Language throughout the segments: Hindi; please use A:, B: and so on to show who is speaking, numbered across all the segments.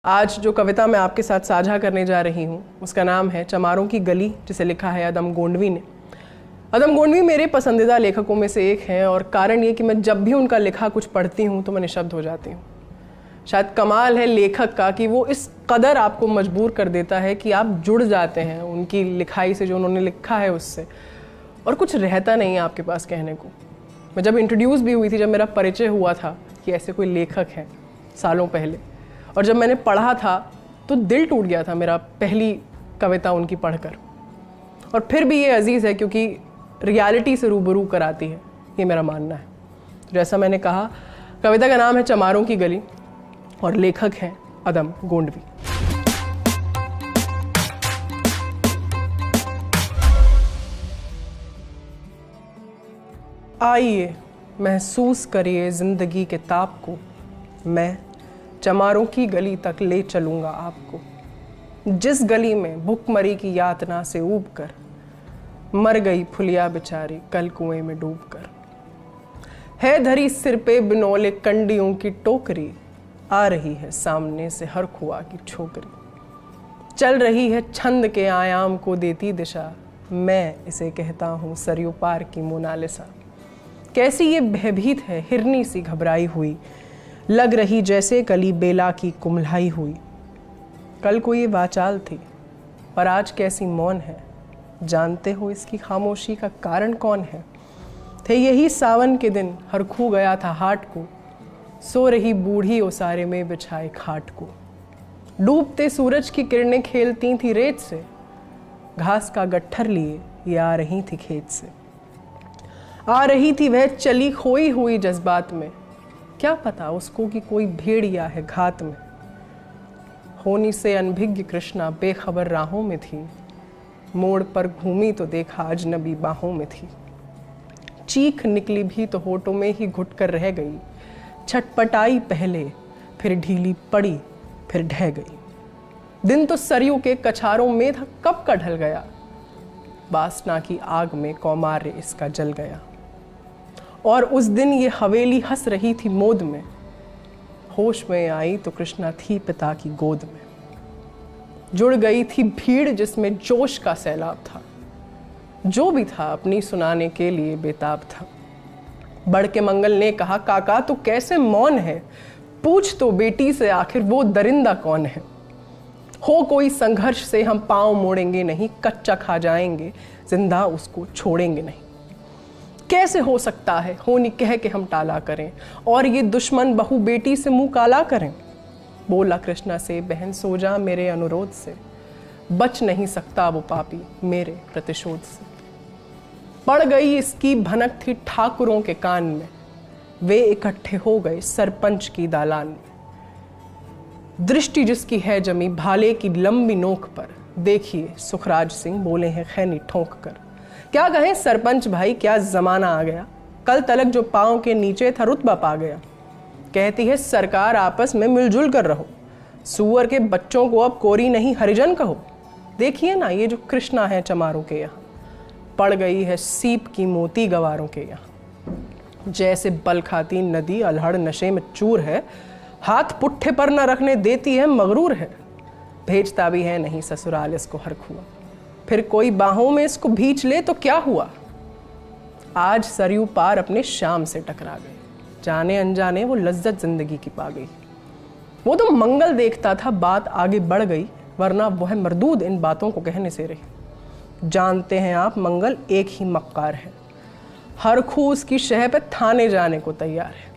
A: आज जो कविता मैं आपके साथ साझा करने जा रही हूँ उसका नाम है चमारों की गली, जिसे लिखा है अदम गोंडवी ने। अदम गोंडवी मेरे पसंदीदा लेखकों में से एक हैं और कारण ये कि मैं जब भी उनका लिखा कुछ पढ़ती हूँ तो मैं निशब्द हो जाती हूँ। शायद कमाल है लेखक का कि वो इस कदर आपको मजबूर कर देता है कि आप जुड़ जाते हैं उनकी लिखाई से, जो उन्होंने लिखा है उससे, और कुछ रहता नहीं है आपके पास कहने को। मैं जब इंट्रोड्यूस भी हुई थी, जब मेरा परिचय हुआ था कि ऐसे कोई लेखक हैं सालों पहले, और जब मैंने पढ़ा था तो दिल टूट गया था मेरा पहली कविता उनकी पढ़कर। और फिर भी ये अजीज़ है क्योंकि रियलिटी से रूबरू कराती है, ये मेरा मानना है। जैसा मैंने कहा, कविता का नाम है चमारों की गली और लेखक हैं अदम गोंडवी। आइए महसूस करिए जिंदगी के ताप को, मैं चमारों की गली तक ले चलूंगा आपको। जिस गली में भुखमरी की यातना से ऊब कर मर गई फुलिया बेचारी कल कुएं में डूब कर। है धरी सिर पे बिनौले कंडियों की टोकरी, आ रही है सामने से हर खुआ की छोकरी। चल रही है छंद के आयाम को देती दिशा, मैं इसे कहता हूँ सरयू पार की मोनालिसा। कैसी ये भयभीत है हिरनी सी घबराई हुई, लग रही जैसे कली बेला की कुम्हलाई हुई। कल को ये वाचाल थी पर आज कैसी मौन है, जानते हो इसकी खामोशी का कारण कौन है। थे यही सावन के दिन हर खू गया था हाट को, सो रही बूढ़ी ओसारे में बिछाए खाट को। डूबते सूरज की किरणें खेलती थी रेत से, घास का गट्ठर लिए ये आ रही थी खेत से। आ रही थी वह चली खोई हुई जज्बात में, क्या पता उसको कि कोई भेड़िया है घात में। होनी से अनभिज्ञ कृष्णा बेखबर राहों में थी, मोड़ पर घूमी तो देखा अजनबी बाहों में थी। चीख निकली भी तो होठों में ही घुट कर रह गई, छटपटाई पहले फिर ढीली पड़ी फिर ढह गई। दिन तो सरयू के कछारों में था कब का ढल गया, वासना की आग में कौमार्य इसका जल गया। और उस दिन ये हवेली हंस रही थी मोद में, होश में आई तो कृष्णा थी पिता की गोद में। जुड़ गई थी भीड़ जिसमें जोश का सैलाब था, जो भी था अपनी सुनाने के लिए बेताब था। बढ़ के मंगल ने कहा, काका तू कैसे मौन है, पूछ तो बेटी से आखिर वो दरिंदा कौन है। हो कोई संघर्ष से हम पांव मोड़ेंगे नहीं, कच्चा खा जाएंगे जिंदा उसको छोड़ेंगे नहीं। कैसे हो सकता है होनी कह के हम टाला करें, और ये दुश्मन बहू बेटी से मुंह काला करें। बोला कृष्णा से, बहन सो जा मेरे अनुरोध से, बच नहीं सकता वो पापी मेरे प्रतिशोध से। पड़ गई इसकी भनक थी ठाकुरों के कान में, वे इकट्ठे हो गए सरपंच की दालान में। दृष्टि जिसकी है जमी भाले की लंबी नोक पर, देखिए सुखराज सिंह बोले हैं खैनी ठोंक कर। क्या कहें सरपंच भाई, क्या जमाना आ गया, कल तलक जो पांव के नीचे था रुतबा पा गया। कहती है सरकार आपस में मिलजुल कर रहो, सुअर के बच्चों को अब कोरी नहीं हरिजन कहो। देखिए ना ये जो कृष्णा है चमारों के यहाँ, पड़ गई है सीप की मोती गवारों के यहाँ। जैसे बल खाती नदी अल्हड़ नशे में चूर है, हाथ पुट्ठे पर न रखने देती है मगरूर है। भेजता भी है नहीं ससुराल इसको हर खुआ, फिर कोई बाहों में इसको भींच ले तो क्या हुआ। आज सरयू पार अपने शाम से टकरा गए, जाने अनजाने वो लज्जत जिंदगी की पा गई। वो तो मंगल देखता था बात आगे बढ़ गई, वरना वह मरदूद इन बातों को कहने से रही। जानते हैं आप मंगल एक ही मक्कार है, हर खू उसकी शह पे थाने जाने को तैयार है।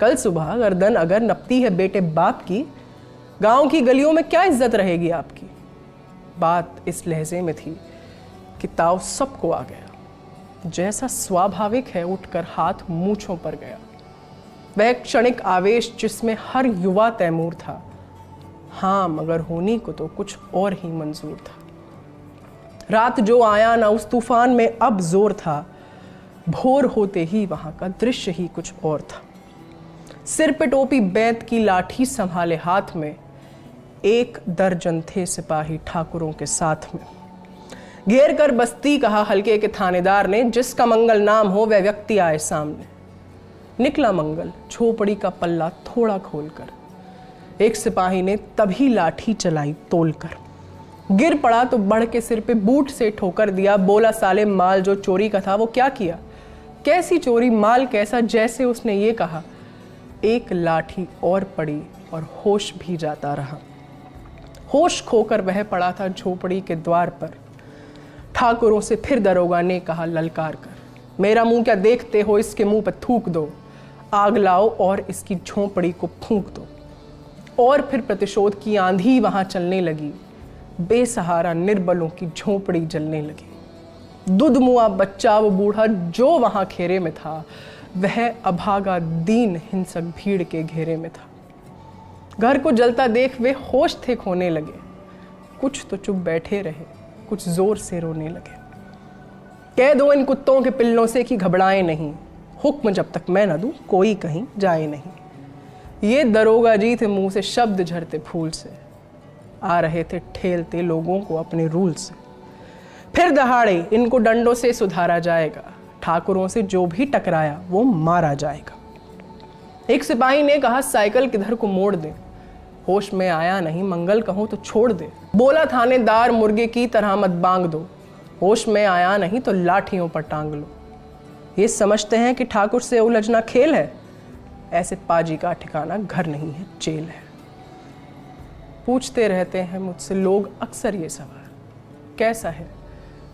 A: कल सुबह गर्दन अगर नपती है बेटे बाप की, गांव की गलियों में क्या इज्जत रहेगी आपकी। बात इस लहजे में थी कि ताव सबको आ गया, जैसा स्वाभाविक है उठकर हाथ मूंछों पर गया। वह क्षणिक आवेश जिसमें हर युवा तैमूर था, हाँ मगर होनी को तो कुछ और ही मंजूर था। रात जो आया ना उस तूफान में अब जोर था, भोर होते ही वहां का दृश्य ही कुछ और था। सिर पे टोपी बैत की लाठी संभाले हाथ में, एक दर्जन थे सिपाही ठाकुरों के साथ में। घेर कर बस्ती कहा हल्के के थानेदार ने, जिसका मंगल नाम हो वह व्यक्ति आए सामने। निकला मंगल झोपड़ी का पल्ला थोड़ा खोलकर, एक सिपाही ने तभी लाठी चलाई तोलकर। गिर पड़ा तो बढ़ के सिर पे बूट से ठोकर दिया। बोला, साले माल जो चोरी का था वो क्या किया? कैसी चोरी, माल कैसा? जैसे उसने ये कहा, एक लाठी और पड़ी और होश भी जाता रहा। होश खोकर वह पड़ा था झोपड़ी के द्वार पर। ठाकुरों से फिर दरोगा ने कहा ललकार कर, मेरा मुंह क्या देखते हो? इसके मुंह पर थूक दो, आग लाओ और इसकी झोपड़ी को फूंक दो। और फिर प्रतिशोध की आंधी वहां चलने लगी। बेसहारा निर्बलों की झोपड़ी जलने लगी। दुधमुआ बच्चा वो बूढ़ा जो वहां घेरे में था, वह अभागा दीन हिंसक भीड़ के घेरे में था। घर को जलता देख वे होश थे खोने लगे। कुछ तो चुप बैठे रहे, कुछ जोर से रोने लगे। कह दो इन कुत्तों के पिल्लों से कि घबराए नहीं, हुक्म जब तक मैं न दूं कोई कहीं जाए नहीं। ये दरोगा जी थे मुंह से शब्द झरते फूल से, आ रहे थे ठेलते लोगों को अपने रूल से। फिर दहाड़े इनको डंडों से सुधारा जाएगा, ठाकुरों से जो भी टकराया वो मारा जाएगा। एक सिपाही ने कहा, साइकिल किधर को मोड़ दे, होश में आया नहीं, मंगल कहूं तो छोड़ दे। बोला थानेदार, मुर्गे की तरह मत बांग दो, होश में आया नहीं तो लाठियों पर टांग लो। ये समझते हैं कि ठाकुर से उलझना खेल है, ऐसे पाजी का ठिकाना घर नहीं है, जेल है। पूछते रहते हैं मुझसे लोग अक्सर ये सवाल, कैसा है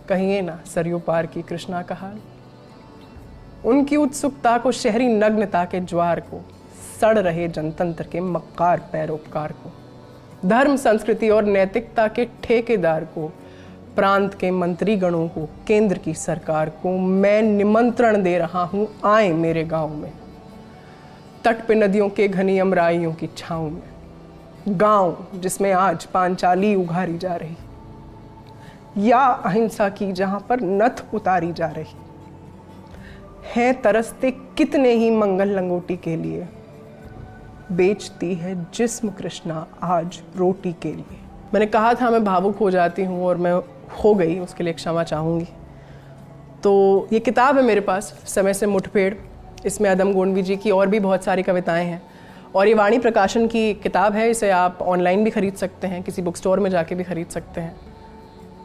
A: कहिए ना सरयू पार की कृष्णा का हाल। उनकी उत्सुकता को, शहरी नग्नता के ज्वार को, सड़ रहे जनतंत्र के मक्कार पैरोपकार को, धर्म संस्कृति और नैतिकता के ठेकेदार को, प्रांत के मंत्री गणों को, केंद्र की सरकार को मैं निमंत्रण दे रहा हूं, आए मेरे गांव में। तट पे नदियों के घनी अमराइयों की छांव में, गांव जिसमें आज पांचाली उघारी जा रही, या अहिंसा की जहां पर नथ उतारी जा रही है। तरसते कितने ही मंगल लंगोटी के लिए, बेचती है जिस्म कृष्णा आज रोटी के लिए। मैंने कहा था मैं भावुक हो जाती हूँ और मैं हो गई, उसके लिए क्षमा चाहूँगी। तो ये किताब है मेरे पास, समय से मुठभेड़। इसमें अदम गोंडवी जी की और भी बहुत सारी कविताएं हैं और ये वाणी प्रकाशन की किताब है। इसे आप ऑनलाइन भी खरीद सकते हैं, किसी बुक स्टोर में जाके भी खरीद सकते हैं।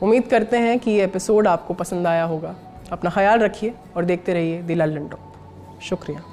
A: उम्मीद करते हैं कि ये एपिसोड आपको पसंद आया होगा। अपना ख्याल रखिए और देखते रहिए द लल्लन ड्रॉप। शुक्रिया।